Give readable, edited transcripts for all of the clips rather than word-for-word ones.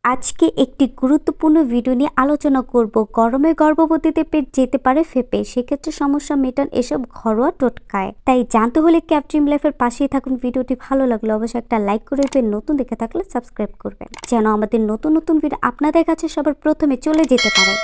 আজকে একটি গুরুত্বপূর্ণ ভিডিও নিয়ে আলোচনা করব। গরমে গর্ভবতীতে পেট যেতে পারে ফেঁপে, সেক্ষেত্রে সমস্যা মেটান এসব ঘরোয়া টোটকায়। তাই জানতে হলে ক্যাপড্রিম লাইফের পাশেই থাকুন। ভিডিওটি ভালো লাগলে অবশ্যই একটা লাইক করে দেবেন, নতুন দেখে থাকলে সাবস্ক্রাইব করবেন, যেন আমাদের নতুন নতুন ভিডিও আপনাদের কাছে সবার প্রথমে চলে যেতে পারে।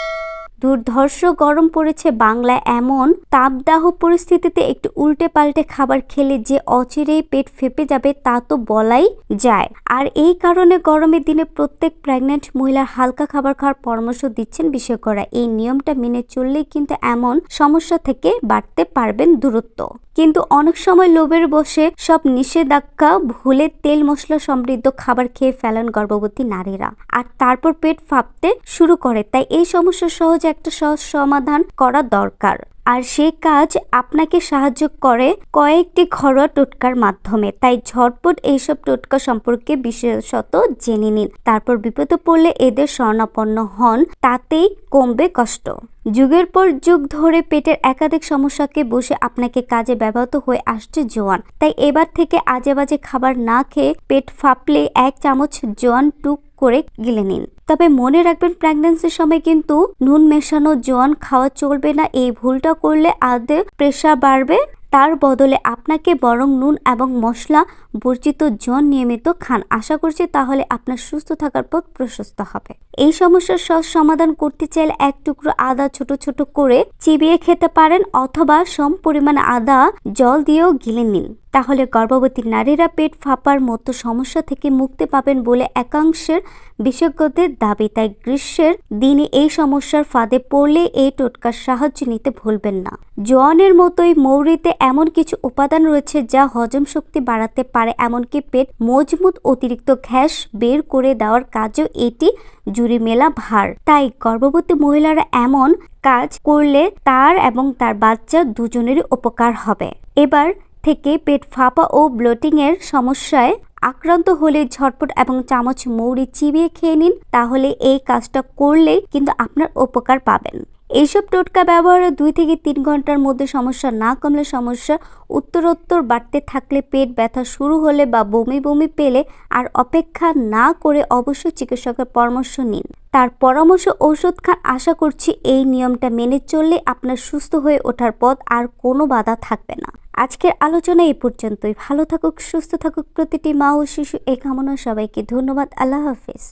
দুর্ধর্ষ গরম পড়েছে বাংলায়, এমন তাপদাহ পরিস্থিতিতে একটু উল্টে পাল্টে খাবার খেলে যে অচিরেই পেট ফেঁপে যাবে তা তো বলাই যায়। আর এই কারণে গরমের দিনে প্রত্যেক প্রেগন্যান্ট মহিলার হালকা খাবার খাওয়ার পরামর্শ দিচ্ছেন বিশেষজ্ঞরা। এই নিয়মটা মেনে চললেই কিন্তু এমন সমস্যা থেকে বাড়তে পারবেন দূরত্ব। কিন্তু অনেক সময় লোভের বশে সব নিষেধাজ্ঞা ভুলে তেল মশলা সমৃদ্ধ খাবার খেয়ে ফেলেন গর্ভবতী নারীরা, আর তারপর পেট ফাঁপতে শুরু করে। তাই এই সমস্যা সহজ একটা সহজ সমাধান করা দরকার, আর সেই কাজ আপনাকে সাহায্য করে কয়েকটি ঘরোয়া টোটকার মাধ্যমে। তাই ঝটপট এইসব টোটকা সম্পর্কে বিশেষত জেনে নিন, তারপর বিপদে পড়লে এদের শরণাপন্ন হন, তাতেই কমবে কষ্ট। যুগের পর যুগ ধরে পেটের একাধিক সমস্যাকে বসে আপনাকে কাজে ব্যবহৃত হয়ে আসছে জোয়ান। তাই এবার থেকে আজে বাজে খাবার না খেয়ে পেট ফাঁপলে 1 চামচ জোয়ান টুক করে গিলে নিন। তবে মনে রাখবেন, প্রেগন্যান্সির সময় কিন্তু নুন মেশানো জোয়ান খাওয়া চলবে না। এই ভুলটা করলে আদে প্রেশার বাড়বে। তার বদলে আপনাকে বরং নুন এবং মশলা বর্জিত জোয়ান নিয়মিত খান। আশা করছি তাহলে আপনার সুস্থ থাকার পথ প্রশস্ত হবে। এই সমস্যার সহজ সমাধান করতে চাইলে 1 টুকরো আদা ছোট ছোট করে চিবিয়ে খেতে পারেন, অথবা সম পরিমাণে আদা জল দিয়েও গিলে নিন। তাহলে গর্ভবতী নারীরা পেট ফাঁপার মতো সমস্যা থেকে মুক্তি পাবেন বলে একাংশের বিশেষজ্ঞদের দাবি। তাই গ্রীষ্মের দিনে এই সমস্যার ফাঁদে পড়লে এই টোটকার সাহায্য নিতে ভুলবেন না। জোয়ানের মতোই মৌরিতে এমন কিছু উপাদান রয়েছে যা হজম শক্তি বাড়াতে পারে, এমনকি পেট মজবুত অতিরিক্ত গ্যাস বের করে দেওয়ার কাজেও এটি জুড়ি মেলা ভার। তাই গর্ভবতী মহিলারা এমন কাজ করলে তার এবং তার বাচ্চা দুজনেরই উপকার হবে। এবার থেকে পেট ফাঁপা ও ব্লোটিং এর সমস্যায় আক্রান্ত হলে ঝটপট এবং চামচ মৌরি চিবিয়ে খেয়ে নিন। তাহলে এই কাজটা করলে কিন্তু আপনার উপকার পাবেন। এইসব টোটকা ব্যবহারে 2 থেকে 3 ঘন্টার মধ্যে সমস্যা না কমলে, সমস্যা উত্তরোত্তর বাড়তে থাকলে, পেট ব্যথা শুরু হলে বা বমি বমি পেলে আর অপেক্ষা না করে অবশ্যই চিকিৎসকের পরামর্শ নিন। তার পরামর্শ ঔষধ খান। আশা করছি এই নিয়মটা মেনে চললে আপনার সুস্থ হয়ে ওঠার পথ আর কোনো বাধা থাকবে না। আজকের আলোচনা এই পর্যন্তই। ভালো থাকুক, সুস্থ থাকুক প্রতিটি মা ও শিশু, এই কামনা। সবাইকে ধন্যবাদ। আল্লাহ হাফেজ।